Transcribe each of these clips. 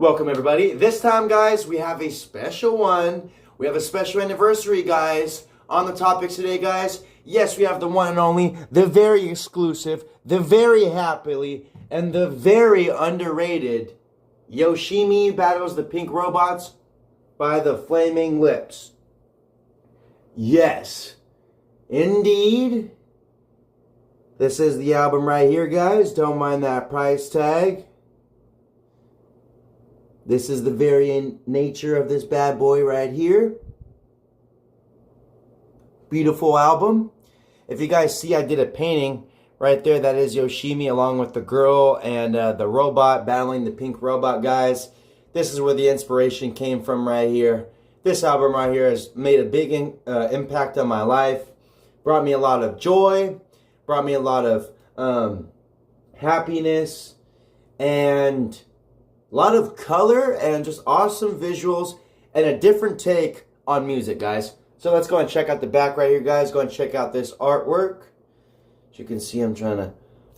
Welcome everybody. This time, guys, we have a special one. We have a special anniversary, guys, on the topics today, guys. Yes, we have the one and only, the very exclusive, the very happily, and the very underrated Yoshimi Battles the Pink Robots by the Flaming Lips. Yes, indeed. This is the album right here, guys. Don't mind that price tag. This is the very nature of this bad boy right here. Beautiful album. If you guys see, I did a painting right there. That is Yoshimi along with the girl and the robot battling the pink robot, guys. This is where the inspiration came from right here. This album right here has made a big impact on my life. Brought me a lot of joy. Brought me a lot of happiness. And a lot of color and just awesome visuals and a different take on music, guys. So let's go and check out the back right here, guys. Go and check out this artwork. As you can see, I'm trying to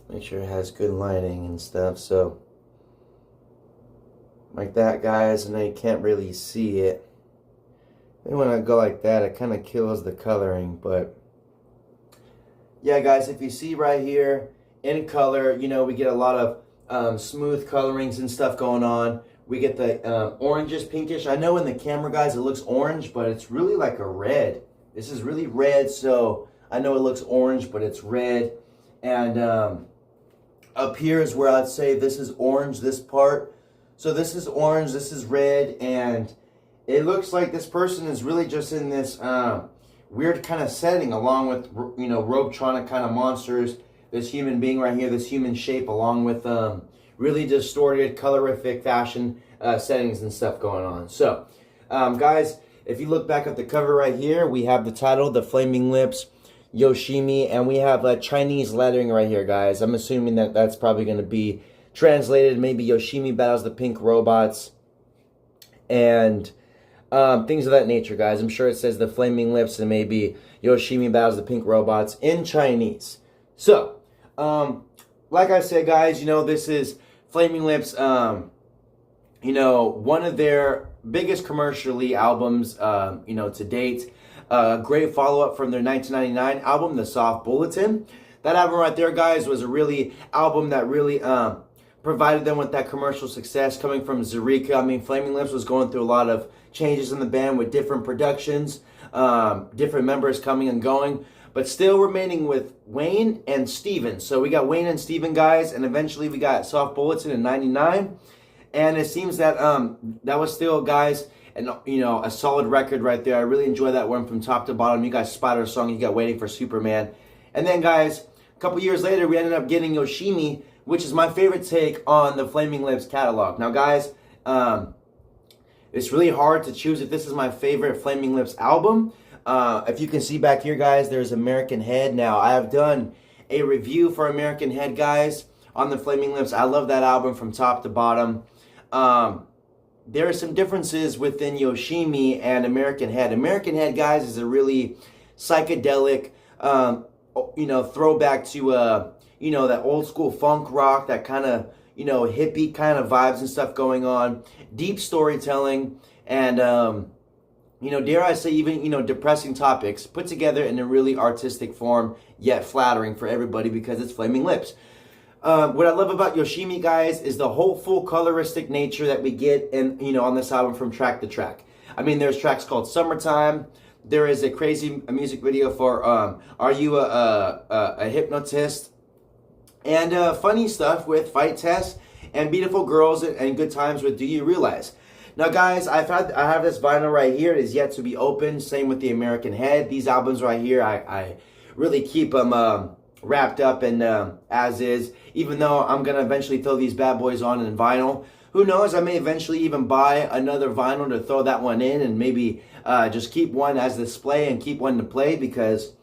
make sure it has good lighting and stuff. So, like that, guys. And then you can't really see it. And when I go like that, it kind of kills the coloring. But, yeah, guys, if you see right here, in color, you know, we get a lot of smooth colorings and stuff going on. We get the orangish, pinkish. I know in the camera, guys, it looks orange, but it's really like a red. This is really red, so I know it looks orange, but it's red. And up here is where I'd say this is orange, this part. So this is orange, this is red, and it looks like this person is really just in this weird kind of setting, along with, you know, Robotronic kind of monsters. This human being right here, this human shape, along with really distorted, colorific fashion settings and stuff going on. So, guys, if you look back at the cover right here, we have the title, The Flaming Lips, Yoshimi, and we have Chinese lettering right here, guys. I'm assuming that that's probably going to be translated, maybe Yoshimi Battles the Pink Robots, and things of that nature, guys. I'm sure it says The Flaming Lips and maybe Yoshimi Battles the Pink Robots in Chinese. So, like I said, guys, you know, this is Flaming Lips, you know, one of their biggest commercially albums, you know, to date. Great follow-up from their 1999 album, The Soft Bulletin. That album right there, guys, was a really album that really provided them with that commercial success coming from Zurika. I mean, Flaming Lips was going through a lot of changes in the band with different productions, different members coming and going, but still remaining with Wayne and Steven. So we got Wayne and Steven, guys, and eventually we got Soft Bulletin in 99. And it seems that that was still, guys, and you know, a solid record right there. I really enjoy that one from top to bottom. You got Spider Song, you got Waiting for Superman. And then, guys, a couple years later, we ended up getting Yoshimi, which is my favorite take on the Flaming Lips catalog. Now, guys, it's really hard to choose if this is my favorite Flaming Lips album. If you can see back here, guys, there's American Head. Now, I have done a review for American Head, guys, on the Flaming Lips. I love that album from top to bottom. There are some differences within Yoshimi and American Head. American Head, guys, is a really psychedelic, you know, throwback to, you know, that old school funk rock, that kind of, you know, hippie kind of vibes and stuff going on. Deep storytelling and, you know, dare I say even, you know, depressing topics put together in a really artistic form, yet flattering for everybody because it's Flaming Lips. What I love about Yoshimi, guys, is the hopeful, coloristic nature that we get in, you know, on this album from track to track. I mean, there's tracks called Summertime. There is a crazy music video for Are You a Hypnotist? And funny stuff with Fight Test and Beautiful Girls and Good Times with Do You Realize? Now, guys, I have this vinyl right here. It is yet to be opened. Same with the American Head. These albums right here, I really keep them wrapped up and as is, even though I'm going to eventually throw these bad boys on in vinyl. Who knows, I may eventually even buy another vinyl to throw that one in and maybe just keep one as display and keep one to play because,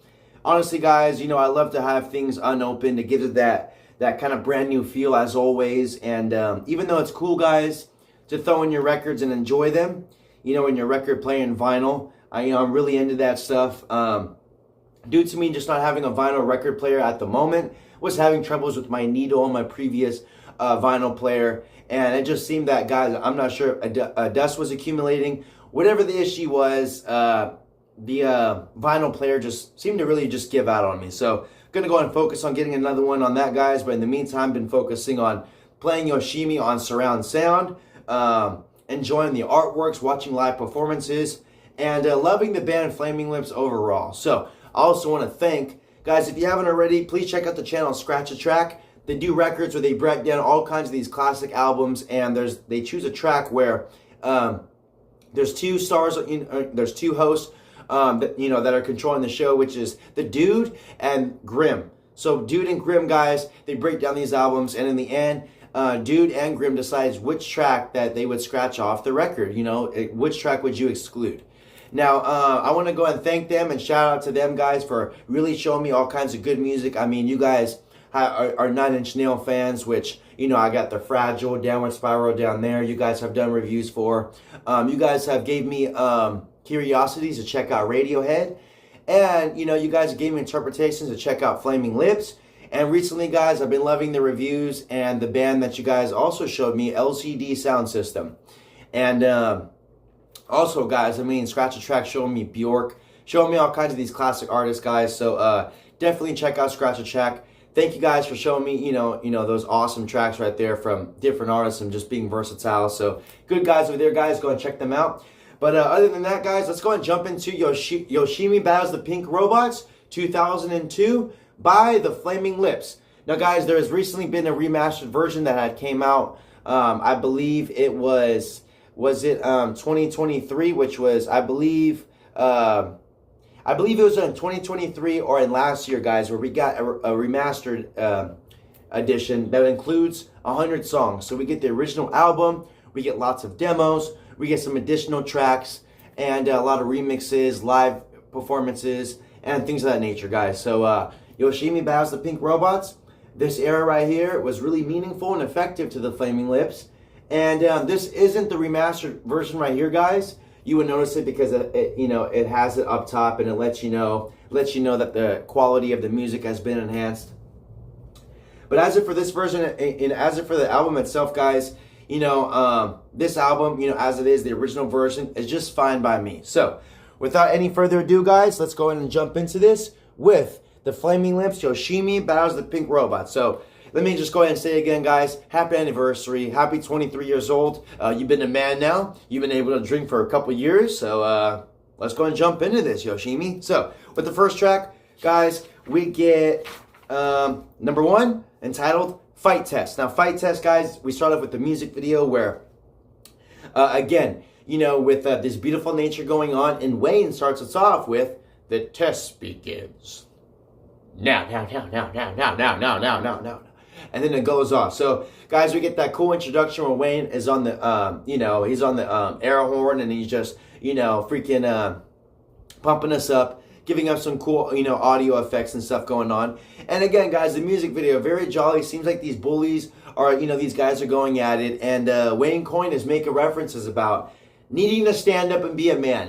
honestly, guys, you know, I love to have things unopened. It gives it that kind of brand new feel as always. And even though it's cool, guys, to throw in your records and enjoy them, you know, in your record player and vinyl, you know, I'm really into that stuff. Due to me just not having a vinyl record player at the moment, was having troubles with my needle on my previous vinyl player, and it just seemed that, guys, I'm not sure, dust was accumulating. Whatever the issue was, the vinyl player just seemed to really just give out on me. So going to go and focus on getting another one on that, guys. But in the meantime, been focusing on playing Yoshimi on surround sound, enjoying the artworks, watching live performances, and loving the band Flaming Lips overall. So I also want to thank, guys, if you haven't already, please check out the channel Scratch a Track. They do records where they break down all kinds of these classic albums, and they choose a track where there's two stars, there's two hosts that are controlling the show, which is the Dude and Grim. So Dude and Grim, guys, they break down these albums, and in the end, Dude and Grim decides which track that they would scratch off the record. Which track would you exclude? Now, I want to go and thank them and shout out to them, guys, for really showing me all kinds of good music. I mean, you guys are 9 Inch Nail fans, which, I got the Fragile, Downward Spiral down there. You guys have done reviews for. You guys have gave me curiosities to check out Radiohead. And, you guys gave me interpretations to check out Flaming Lips. And recently, guys, I've been loving the reviews and the band that you guys also showed me, LCD Sound System. And also, guys, Scratch a Track showing me Bjork, showing me all kinds of these classic artists, guys. So definitely check out Scratch a Track. Thank you guys for showing me, those awesome tracks right there from different artists and just being versatile. So good guys over there, guys. Go and check them out. But other than that, guys, let's go and jump into Yoshimi Battles the Pink Robots 2002 by the Flaming Lips. Now, guys, there has recently been a remastered version that had came out. I believe it was 2023, which was, I believe it was in 2023 or in last year, guys, where we got a remastered edition that includes 100 songs. So we get the original album, we get lots of demos, we get some additional tracks, and a lot of remixes, live performances, and things of that nature, guys. So Yoshimi Battles the Pink Robots. This era right here was really meaningful and effective to the Flaming Lips. And this isn't the remastered version right here, guys. You would notice it because it has it up top, and it lets you know that the quality of the music has been enhanced. But as it for this version, and as it for the album itself, guys, this album, as it is, the original version is just fine by me. So without any further ado, guys, let's go ahead and jump into this with the Flaming Lips, Yoshimi Battles the Pink Robot. So let me just go ahead and say again, guys, happy anniversary. Happy 23 years old. You've been a man now. You've been able to drink for a couple years. So let's go and jump into this, Yoshimi. So with the first track, guys, we get number 1, entitled Fight Test. Now, Fight Test, guys, we start off with the music video where, again, with this beautiful nature going on, and Wayne starts us off with, the test begins. Now. And then it goes off. So, guys, we get that cool introduction where Wayne is on the, he's on the air horn, and he's just, freaking pumping us up, giving us some cool, audio effects and stuff going on. And again, guys, the music video, very jolly. Seems like these bullies are, these guys are going at it. And Wayne Coyne is making references about needing to stand up and be a man,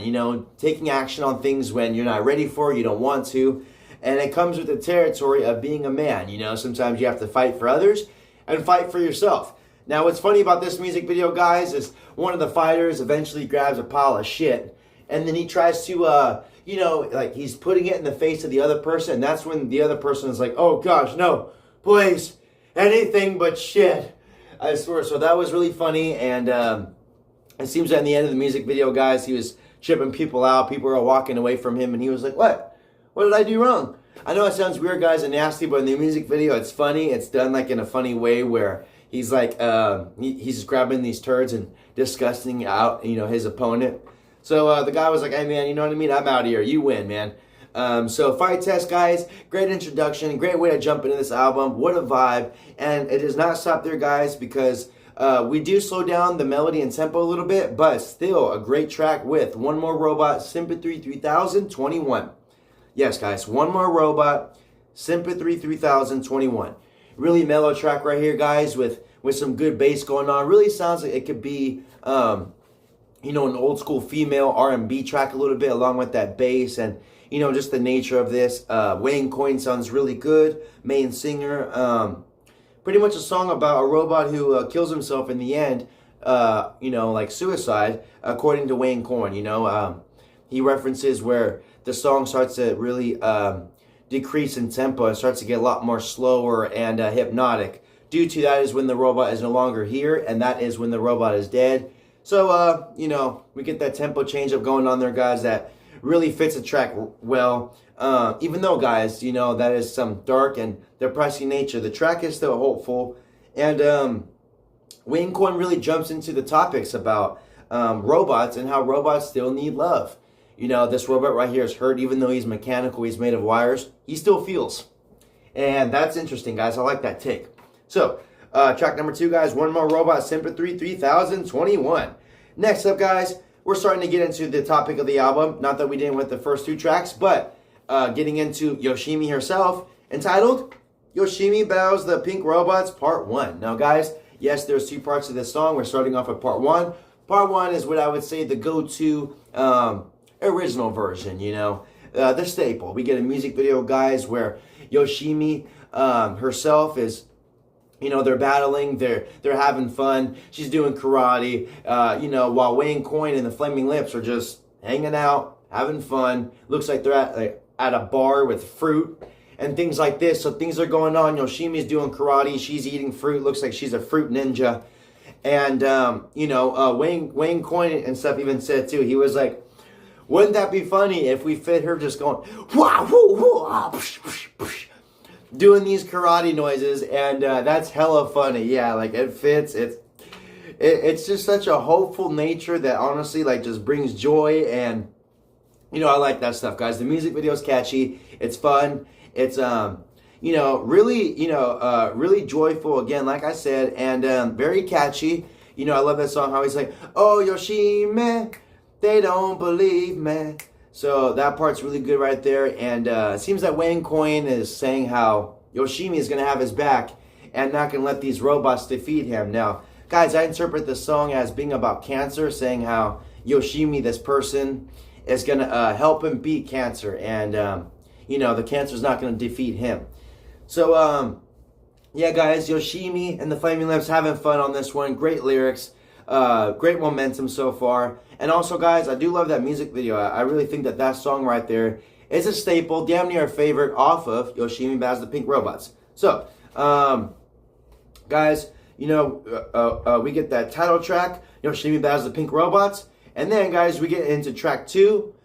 taking action on things when you're not ready for it, you don't want to. And it comes with the territory of being a man. Sometimes you have to fight for others and fight for yourself. Now, what's funny about this music video, guys, is one of the fighters eventually grabs a pile of shit, and then he tries to, like he's putting it in the face of the other person. And that's when the other person is like, oh gosh, no, please, anything but shit. I swear. So that was really funny. And it seems that in the end of the music video, guys, he was chipping people out. People were walking away from him, and he was like, what? What did I do wrong? I know it sounds weird, guys, and nasty, but in the music video, it's funny. It's done like in a funny way where he's like, he's grabbing these turds and disgusting out, his opponent. So the guy was like, hey, man, you know what I mean? I'm out of here. You win, man. So Fight Test, guys, great introduction, great way to jump into this album. What a vibe. And it does not stop there, guys, because we do slow down the melody and tempo a little bit, but still a great track with One More Robot, Sympathy 3021. Yes, guys, One More Robot, Sympathy 3021. Really mellow track right here, guys, with some good bass going on. Really sounds like it could be, an old school female R&B track a little bit, along with that bass and, just the nature of this. Wayne Coyne sounds really good, main singer. pretty much a song about a robot who kills himself in the end, like suicide, according to Wayne Coyne. He references where the song starts to really decrease in tempo and starts to get a lot more slower and hypnotic. Due to that is when the robot is no longer here, and that is when the robot is dead. So, we get that tempo change up going on there, guys, that really fits the track well. Even though, guys, that is some dark and depressing nature, the track is still hopeful. And Wayne Coyne really jumps into the topics about robots and how robots still need love. This robot right here is hurt. Even though he's mechanical, he's made of wires, he still feels. And that's interesting, guys. I like that take. So, track number 2, guys, One More Robot, Sympathy 3021. Next up, guys, we're starting to get into the topic of the album. Not that we didn't with the first 2 tracks, but getting into Yoshimi herself, entitled Yoshimi Battles the Pink Robots Part 1. Now, guys, yes, there's 2 parts of this song. We're starting off with Part 1. Part 1 is what I would say the go-to original version, the staple. We get a music video, guys, where Yoshimi herself is, they're battling, they're having fun, she's doing karate, while Wayne Coyne and the Flaming Lips are just hanging out, having fun. Looks like they're at a bar with fruit and things like this. So things are going on. Yoshimi's doing karate, she's eating fruit, looks like she's a fruit ninja. And, Wayne Coyne and stuff even said too, he was like, wouldn't that be funny if we fit her just going, wah, woo, woo, ah, psh, psh, psh, doing these karate noises, and that's hella funny. Yeah, like it fits. It's just such a hopeful nature that honestly just brings joy, and I like that stuff, guys. The music video is catchy. It's fun. It's really joyful again, like I said, and very catchy. I love that song. How he's like, "Oh Yoshimi, they don't believe me." So that part's really good right there. And it seems that Wayne Coyne is saying how Yoshimi is going to have his back and not going to let these robots defeat him. Now, guys, I interpret the song as being about cancer, saying how Yoshimi, this person, is going to help him beat cancer. And, the cancer is not going to defeat him. So, yeah, guys, Yoshimi and the Flaming Lips having fun on this one. Great lyrics. Great momentum so far. And also, guys, I do love that music video. I really think that song right there is a staple, damn near a favorite off of Yoshimi Battles the Pink Robots. So, guys, we get that title track, Yoshimi Battles the Pink Robots. And then, guys, we get into track 2,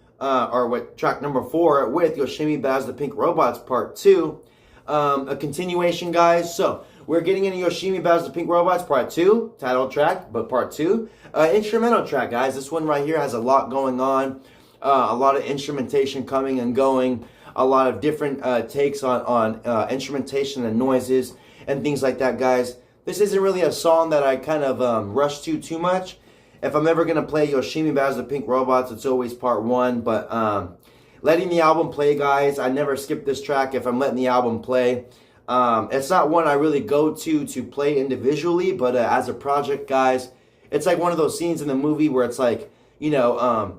track number 4 with Yoshimi Battles the Pink Robots Part 2. A continuation, guys. So, we're getting into Yoshimi Battles the Pink Robots Part 2, title track, but Part 2. Instrumental track, guys. This one right here has a lot going on. A lot of instrumentation coming and going. A lot of different takes on instrumentation and noises and things like that, guys. This isn't really a song that I kind of rush to too much. If I'm ever going to play Yoshimi Battles the Pink Robots, it's always Part 1. But letting the album play, guys, I never skip this track if I'm letting the album play. It's not one I really go to play individually, but as a project, guys, it's like one of those scenes in the movie where it's like, I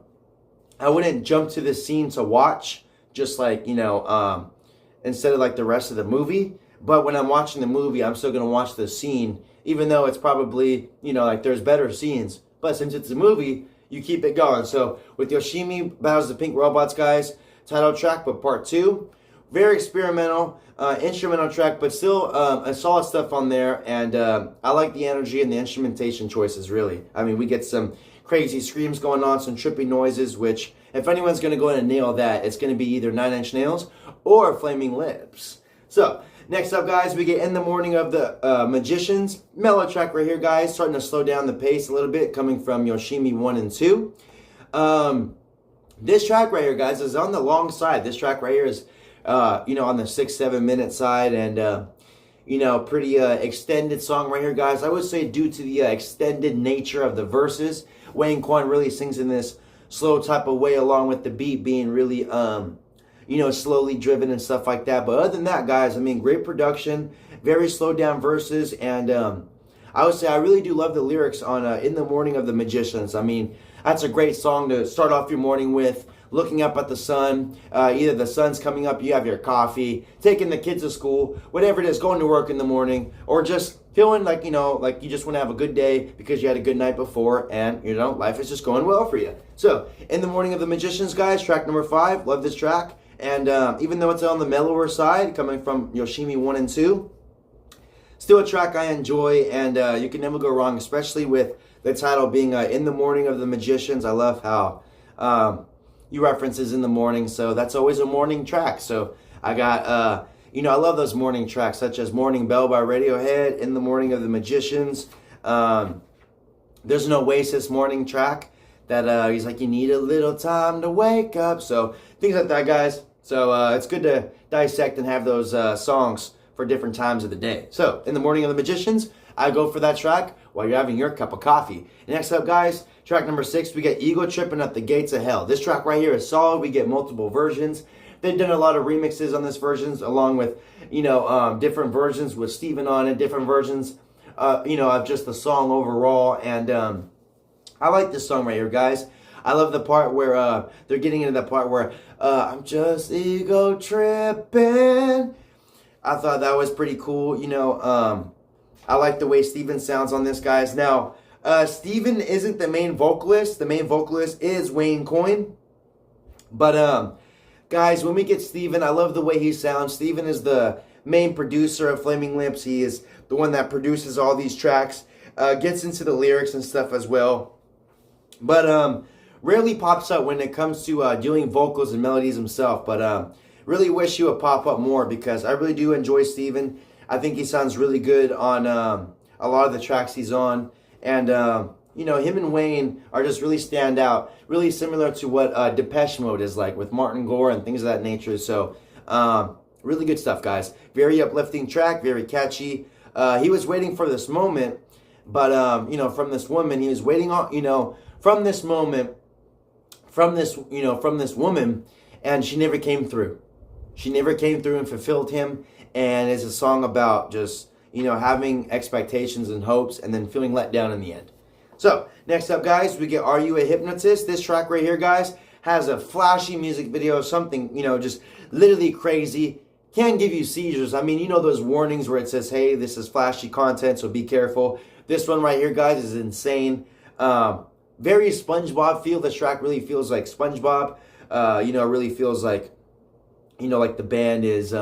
wouldn't jump to this scene to watch, just like, instead of like the rest of the movie. But when I'm watching the movie, I'm still going to watch the scene, even though it's probably, there's better scenes. But since it's a movie, you keep it going. So with Yoshimi Battles the Pink Robots, guys, title track, but Part 2. Very experimental, instrumental track, but still a solid stuff on there. And I like the energy and the instrumentation choices, really. I mean, we get some crazy screams going on, some trippy noises, which if anyone's going to go in and nail that, it's going to be either 9 Inch Nails or Flaming Lips. So, next up, guys, we get In the Morning of the Magicians. Mellow track right here, guys, starting to slow down the pace a little bit, coming from Yoshimi 1 and 2. This track right here, guys, is on the long side. This track right here is on the 6-7 minute side, and pretty extended song right here, guys. I would say due to the extended nature of the verses, Wayne Coyne really sings in this slow type of way, along with the beat being really slowly driven and stuff like that. But other than that, guys, I mean, great production, very slowed down verses, and I would say I really do love the lyrics on In the Morning of the Magicians. I mean, that's a great song to start off your morning with. looking up at the sun. Either the sun's coming up, you have your coffee, taking the kids to school, whatever it is, going to work in the morning, or just feeling like, like you just want to have a good day because you had a good night before, and, life is just going well for you. So, In the Morning of the Magicians, guys, track number 5. Love this track. And even though it's on the mellower side, coming from Yoshimi 1 and 2, still a track I enjoy, and you can never go wrong, especially with the title being In the Morning of the Magicians. I love how you references in the morning, so that's always a morning track. So I got, I love those morning tracks, such as Morning Bell by Radiohead, In the Morning of the Magicians. There's an Oasis morning track that he's like, you need a little time to wake up. So things like that, guys. So it's good to dissect and have those songs for different times of the day. So In the Morning of the Magicians, I go for that track while you're having your cup of coffee. Next up, guys, track number 6, we get Ego Trippin' at the Gates of Hell. This track right here is solid. We get multiple versions. They've done a lot of remixes on this versions, along with, different versions with Steven on it, different versions, of just the song overall. And I like this song right here, guys. I love the part where they're getting into the part where I'm just ego tripping. I thought that was pretty cool. I like the way Steven sounds on this, guys. Now, Steven isn't the main vocalist. The main vocalist is Wayne Coyne. But, guys, when we get Steven, I love the way he sounds. Steven is the main producer of Flaming Lips. He is the one that produces all these tracks. Gets into the lyrics and stuff as well. But, rarely pops up when it comes to doing vocals and melodies himself. But, really wish he would pop up more, because I really do enjoy Steven. I think he sounds really good on a lot of the tracks he's on. And, him and Wayne are just really stand out. Really similar to what Depeche Mode is like with Martin Gore and things of that nature. So, really good stuff, guys. Very uplifting track, very catchy. He was waiting for this moment, but, from this woman, he was waiting on, from this moment, from this woman, and she never came through. She never came through and fulfilled him. And it's a song about just, having expectations and hopes and then feeling let down in the end. So, next up, guys, we get Are You a Hypnotist? This track right here, guys, has a flashy music video, something, just literally crazy. Can give you seizures. I mean, those warnings where it says, hey, this is flashy content, so be careful. This one right here, guys, is insane. Very SpongeBob feel. This track really feels like SpongeBob. It really feels like, like the band is,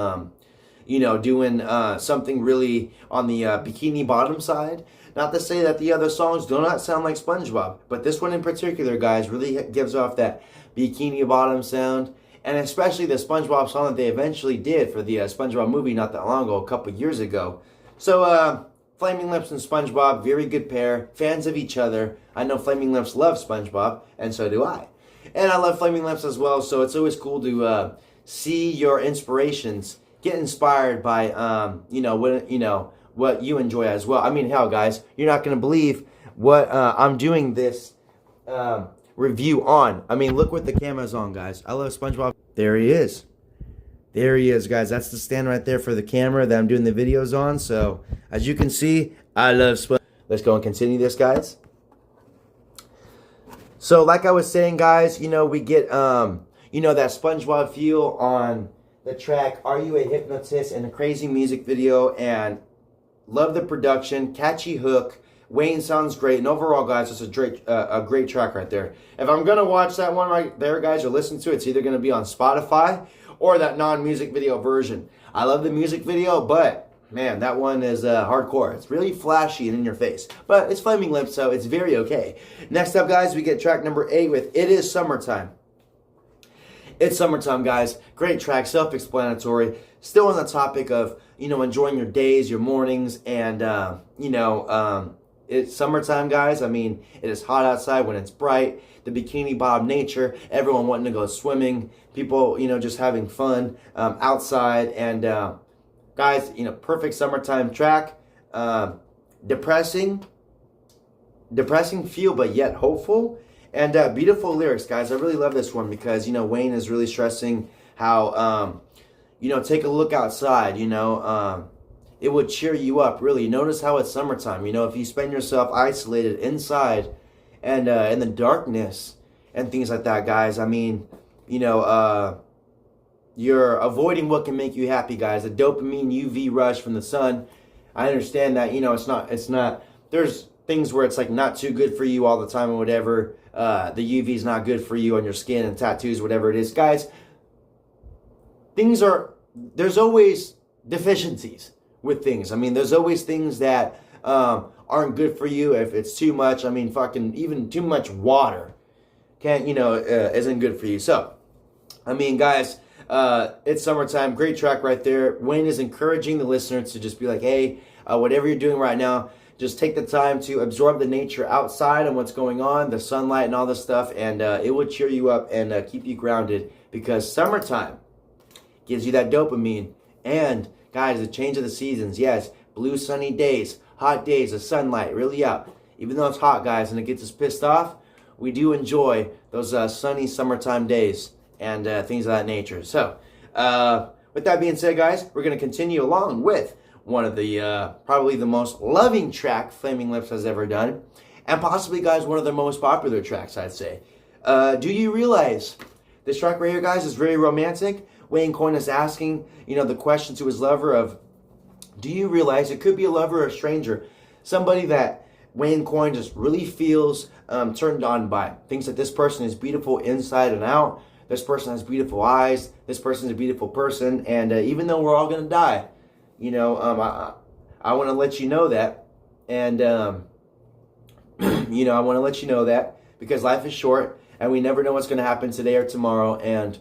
doing something really on the Bikini Bottom side. Not to say that the other songs do not sound like SpongeBob, but this one in particular, guys, really gives off that Bikini Bottom sound. And especially the SpongeBob song that they eventually did for the SpongeBob movie not that long ago, a couple years ago. So, Flaming Lips and SpongeBob, very good pair, fans of each other. I know Flaming Lips love SpongeBob, and so do I. And I love Flaming Lips as well, so it's always cool to see your inspirations get inspired by, what you enjoy as well. I mean, hell, guys, you're not going to believe what I'm doing this review on. I mean, look what the camera's on, guys. I love SpongeBob. There he is. There he is, guys. That's the stand right there for the camera that I'm doing the videos on. So, as you can see, I love SpongeBob. Let's go and continue this, guys. So, like I was saying, guys, we get, that SpongeBob feel on the track Are You a Hypnotist and a crazy music video, and love the production, catchy hook. Wayne sounds great, and overall, guys, it's a great track right there. If I'm going to watch that one right there, guys, or listen to it, it's either going to be on Spotify or that non-music video version. I love the music video, but, man, that one is hardcore. It's really flashy and in your face, but it's Flaming Lips, so it's very okay. Next up, guys, we get track number 8 with It Is Summertime. It's summertime, guys. Great track, self-explanatory. Still on the topic of, enjoying your days, your mornings, and, it's summertime, guys. I mean, it is hot outside when it's bright. The Bikini Bottom nature, everyone wanting to go swimming, people, just having fun outside. And, guys, perfect summertime track. Depressing feel, but yet hopeful. And beautiful lyrics, guys. I really love this one because, Wayne is really stressing how, take a look outside, it would cheer you up, really. Notice how it's summertime. If you spend yourself isolated inside and in the darkness and things like that, guys, I mean, you're avoiding what can make you happy, guys. The dopamine UV rush from the sun. I understand that, it's not, there's things where it's like not too good for you all the time or whatever. The UV is not good for you on your skin and tattoos, whatever it is. Guys, there's always deficiencies with things. I mean, there's always things that aren't good for you if it's too much. I mean, fucking even too much water isn't good for you. So, I mean, guys, it's summertime. Great track right there. Wayne is encouraging the listeners to just be like, hey, whatever you're doing right now, just take the time to absorb the nature outside and what's going on, the sunlight and all this stuff, and it will cheer you up and keep you grounded, because summertime gives you that dopamine. And guys, the change of the seasons, yes, blue sunny days, hot days, the sunlight really up. Even though it's hot, guys, and it gets us pissed off, we do enjoy those sunny summertime days and things of that nature. So, with that being said, guys, we're going to continue along with one of the, probably the most loving track Flaming Lips has ever done. And possibly, guys, one of their most popular tracks, I'd say. Do you realize this track right here, guys, is very romantic? Wayne Coyne is asking, the question to his lover of, do you realize it could be a lover or a stranger? Somebody that Wayne Coyne just really feels turned on by. Thinks that this person is beautiful inside and out. This person has beautiful eyes. This person is a beautiful person. And even though we're all going to die, I want to let you know that. And, I want to let you know that because life is short and we never know what's going to happen today or tomorrow. And,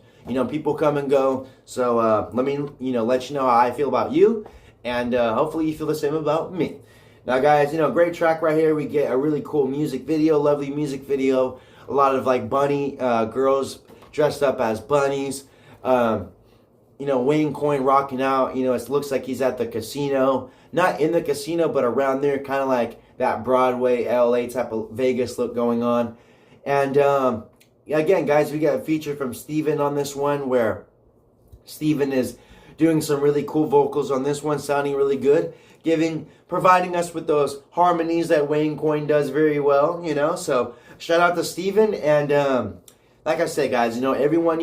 people come and go. So let me, let you know how I feel about you. And hopefully you feel the same about me. Now, guys, great track right here. We get a really cool music video, lovely music video. A lot of like bunny girls dressed up as bunnies. Wayne Coyne rocking out. It looks like he's at the casino. Not in the casino, but around there, kind of like that Broadway, LA type of Vegas look going on. And again, guys, we got a feature from Steven on this one where Steven is doing some really cool vocals on this one, sounding really good, providing us with those harmonies that Wayne Coyne does very well, So shout out to Steven. And like I said, guys, everyone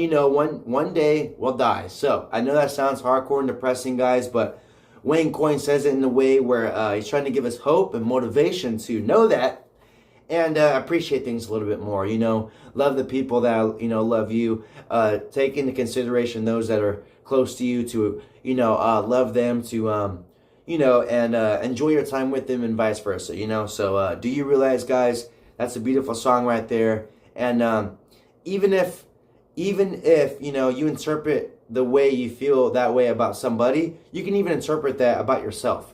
one day will die. So I know that sounds hardcore and depressing, guys, but Wayne Coyne says it in a way where he's trying to give us hope and motivation to know that and appreciate things a little bit more. Love the people that love you. Take into consideration those that are close to you, to love them, to and enjoy your time with them, and vice versa. So do you realize, guys, that's a beautiful song right there. And even if you interpret the way you feel that way about somebody, you can even interpret that about yourself.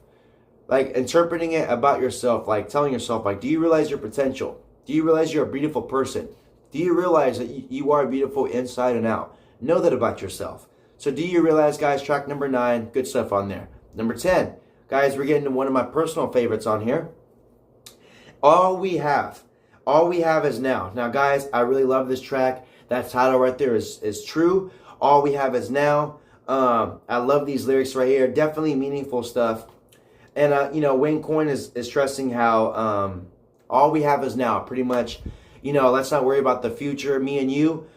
Like interpreting it about yourself, like telling yourself, like, do you realize your potential? Do you realize you're a beautiful person? Do you realize that you are beautiful inside and out? Know that about yourself. So do you realize, guys, track number 9, good stuff on there. Number 10, guys, we're getting to one of my personal favorites on here. All we have is now. Now, guys, I really love this track. That title right there is true. All we have is now. I love these lyrics right here. Definitely meaningful stuff. And, Wayne Coyne is stressing how all we have is now. Pretty much, let's not worry about the future. Me and you,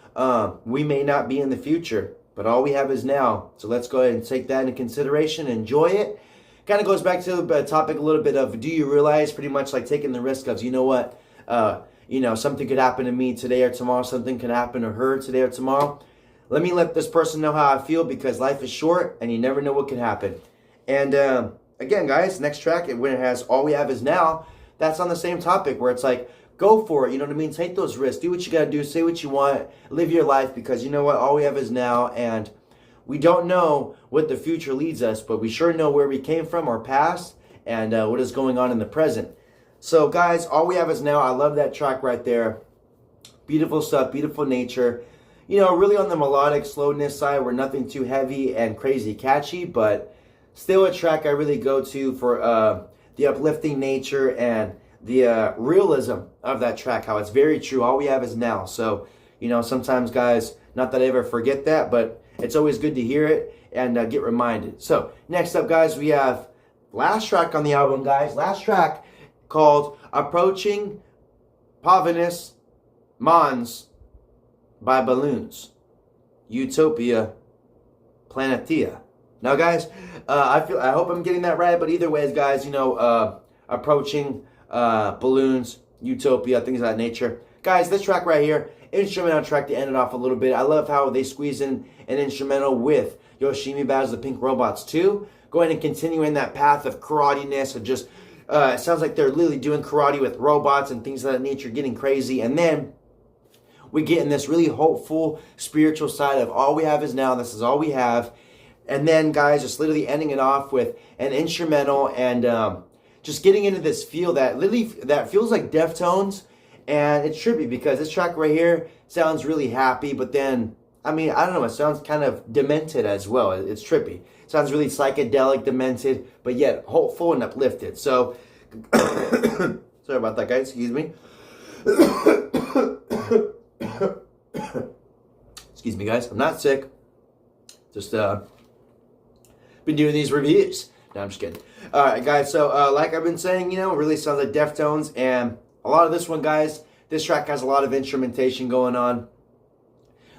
we may not be in the future, but all we have is now. So let's go ahead and take that into consideration. Enjoy it. Kind of goes back to the topic a little bit of, do you realize, pretty much like taking the risk of, something could happen to me today or tomorrow. Something could happen to her today or tomorrow. Let me let this person know how I feel, because life is short and you never know what can happen. And again, guys, next track, when it has all we have is now, that's on the same topic where it's like, go for it. You know what I mean? Take those risks. Do what you got to do. Say what you want. Live your life, because you know what? All we have is now. And we don't know what the future leads us, but we sure know where we came from, our past, and what is going on in the present. So, guys, all we have is now. I love that track right there. Beautiful stuff, beautiful nature. Really on the melodic slowness side, we're nothing too heavy and crazy catchy, but still a track I really go to for the uplifting nature and the realism of that track, how it's very true. All we have is now. So, sometimes, guys, not that I ever forget that, but it's always good to hear it and get reminded. So, next up, guys, we have last track on the album, guys. Last track called Approaching Pavinus Mons by Balloons. Utopia Planetia. Now, guys, I hope I'm getting that right, but either way, guys, you know, approaching balloons, Utopia, things of that nature. Guys, this track right here, instrumental track to end it off a little bit. I love how they squeeze in an instrumental with Yoshimi battles the Pink Robots 2. Going and continuing that path of karate-ness, of just, it sounds like they're literally doing karate with robots and things of that nature, getting crazy. And then we get in this really hopeful, spiritual side of all we have is now, this is all we have. And then, guys, just literally ending it off with an instrumental and just getting into this feel that literally, that feels like Deftones. And it's trippy because this track right here sounds really happy, but then, I mean, I don't know, it sounds kind of demented as well. It's trippy. It sounds really psychedelic, demented, but yet hopeful and uplifted. So, sorry about that, guys. Excuse me. Excuse me, guys. I'm not sick. Just been doing these reviews. No, I'm just kidding. All right, guys. So, like I've been saying, you know, it really sounds like Deftones, and a lot of this one, guys, this track has a lot of instrumentation going on.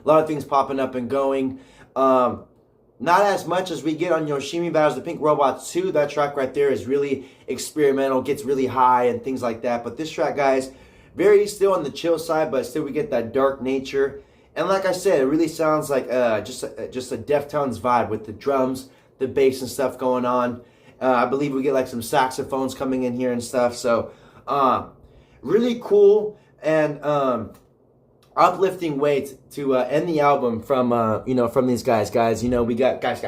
A lot of things popping up and going. Not as much as we get on Yoshimi Battles the Pink Robots 2. That track right there is really experimental, gets really high and things like that. But this track, guys, very still on the chill side, but still we get that dark nature. And like I said, it really sounds like just a Deftones vibe with the drums, the bass and stuff going on. I believe we get like some saxophones coming in here and stuff. So, really cool and uplifting way to end the album from you know, from these guys. You know, we got guys.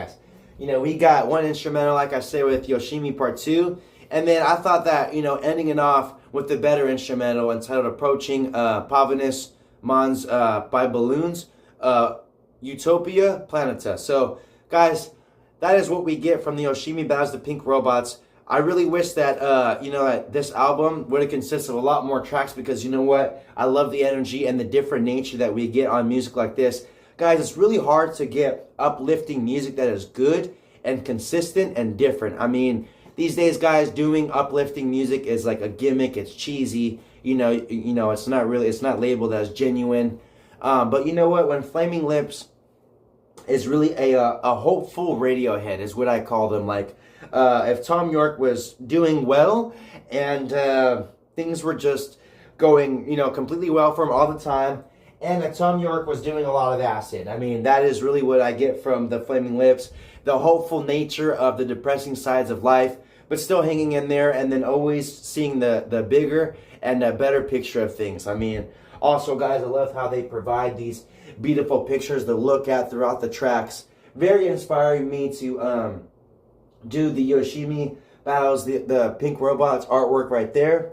You know, we got one instrumental, like I say, with Yoshimi Part 2, and then I thought that, you know, ending it off with the better instrumental entitled "Approaching Pavonis Mons by Balloons, Utopia Planeta." So, guys, that is what we get from the Yoshimi Battles the Pink Robots. I really wish that, you know, that this album would have consisted of a lot more tracks because, you know what, I love the energy and the different nature that we get on music like this. Guys, it's really hard to get uplifting music that is good and consistent and different. I mean, these days, guys, doing uplifting music is like a gimmick. It's cheesy. You know, it's not really, it's not labeled as genuine. But you know what, when Flaming Lips is really a hopeful Radiohead is what I call them. Like, if Tom York was doing well and things were just going, you know, completely well for him all the time, and that Tom York was doing a lot of acid. I mean, that is really what I get from the Flaming Lips. The hopeful nature of the depressing sides of life, but still hanging in there, and then always seeing the bigger and a better picture of things. I mean, also, guys, I love how they provide these beautiful pictures to look at throughout the tracks. Very inspiring me to do the Yoshimi Battles, the Pink Robots artwork right there.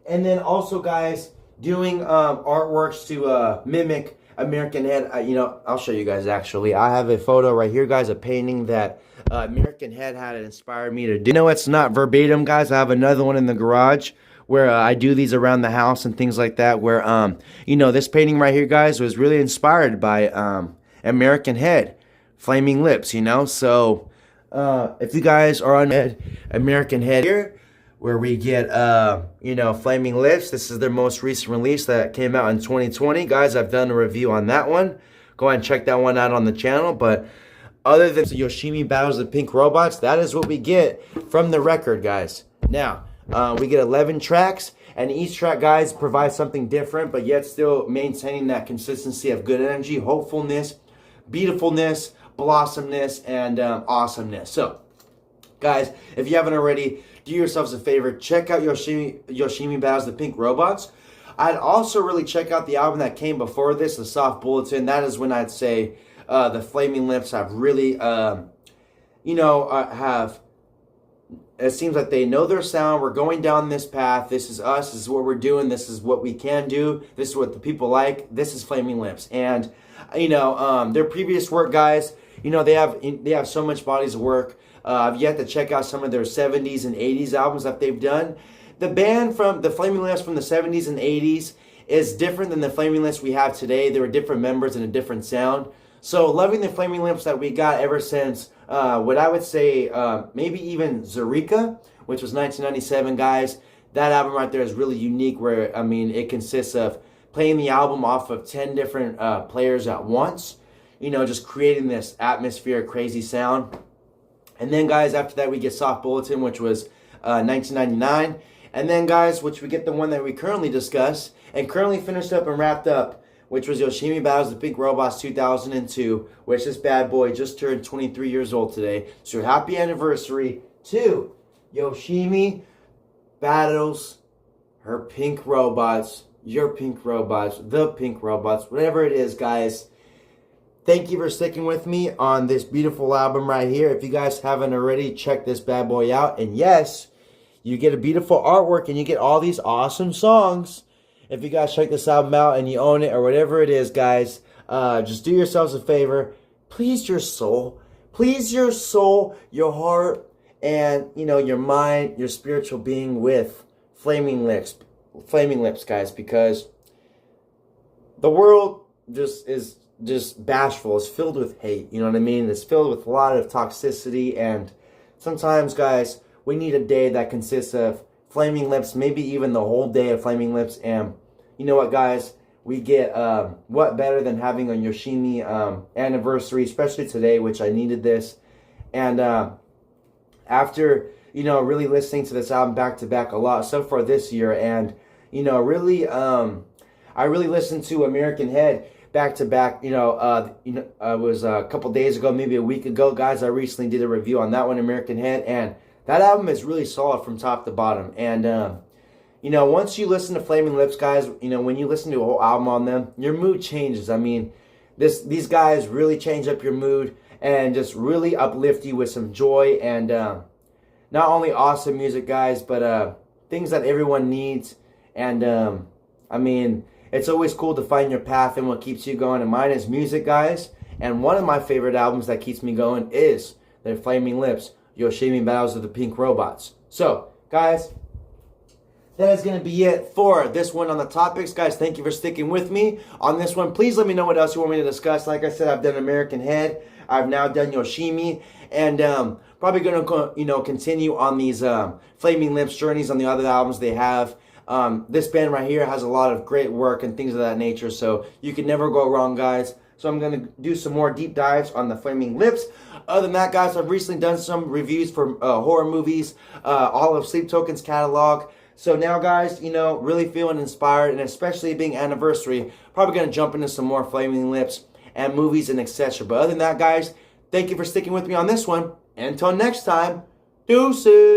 And then also, guys, doing artworks to mimic American Head. You know, I'll show you guys actually. I have a photo right here, guys, a painting that American Head had inspired me to do. You know, it's not verbatim, guys. I have another one in the garage where I do these around the house and things like that, where, you know, this painting right here, guys, was really inspired by American Head, Flaming Lips, you know. So, if you guys are on American Head here, where we get, you know, Flaming Lips, this is their most recent release that came out in 2020. Guys, I've done a review on that one. Go ahead and check that one out on the channel. But other than Yoshimi Battles the Pink Robots, that is what we get from the record, guys. Now, we get 11 tracks, and each track, guys, provides something different, but yet still maintaining that consistency of good energy, hopefulness, beautifulness, blossomness, and awesomeness. So, guys, if you haven't already, do yourselves a favor, check out Yoshimi Battles the Pink Robots. I'd also really check out the album that came before this, The Soft Bulletin. That is when I'd say the Flaming Lips have really, you know, have... It seems like they know their sound. We're going down this path. This is us. This is what we're doing. This is what we can do. This is what the people like. This is Flaming Lips. And, you know, their previous work, guys, you know, they have so much bodies of work. I've yet to check out some of their 70s and 80s albums that they've done. The band from the Flaming Lips from the 70s and 80s is different than the Flaming Lips we have today. There were different members and a different sound. So loving the Flaming Lips that we got ever since, what I would say, maybe even Zurika, which was 1997, guys. That album right there is really unique where, I mean, it consists of playing the album off of 10 different players at once. you know, just creating this atmosphere, crazy sound. And then, guys, after that, we get Soft Bulletin, which was 1999. And then, guys, which we get the one that we currently discuss and currently finished up and wrapped up, which was Yoshimi Battles the Pink Robots 2002, which this bad boy just turned 23 years old today. So happy anniversary to Yoshimi Battles her Pink Robots, your Pink Robots, the Pink Robots, whatever it is, guys. Thank you for sticking with me on this beautiful album right here. If you guys haven't already, check this bad boy out. And yes, you get a beautiful artwork and you get all these awesome songs. If you guys check this album out and you own it or whatever it is, guys, just do yourselves a favor. Please your soul. Please your soul, your heart, and, you know, your mind, your spiritual being with Flaming Lips. Flaming Lips, guys, because the world is just bashful. It's filled with hate, you know what I mean? It's filled with a lot of toxicity, and sometimes, guys, we need a day that consists of Flaming Lips, maybe even the whole day of Flaming Lips. And you know what, guys? We get what better than having a Yoshimi anniversary, especially today, which I needed this. And after, you know, really listening to this album back to back a lot so far this year, and you know, really, I really listened to American Head back to back. You know, it was a couple days ago, maybe a week ago, guys. I recently did a review on that one, American Head, and that album is really solid from top to bottom. And you know, once you listen to Flaming Lips, guys, you know, when you listen to a whole album on them, your mood changes. I mean, these guys really change up your mood and just really uplift you with some joy and not only awesome music, guys, but things that everyone needs. And I mean, it's always cool to find your path and what keeps you going. And mine is music, guys. And one of my favorite albums that keeps me going is the Flaming Lips, Yoshimi Battles of the Pink Robots. So, guys, that is going to be it for this one on the topics. Guys, thank you for sticking with me on this one. Please let me know what else you want me to discuss. Like I said, I've done American Head. I've now done Yoshimi. And probably going to, you know, continue on these Flaming Lips journeys on the other albums they have. This band right here has a lot of great work and things of that nature, so you can never go wrong, guys. So I'm going to do some more deep dives on the Flaming Lips. Other than that, guys, I've recently done some reviews for horror movies, all of Sleep Token's catalog. So now, guys, you know, really feeling inspired, and especially being anniversary, probably going to jump into some more Flaming Lips and movies and etc. But other than that, guys, thank you for sticking with me on this one. Until next time, deuces.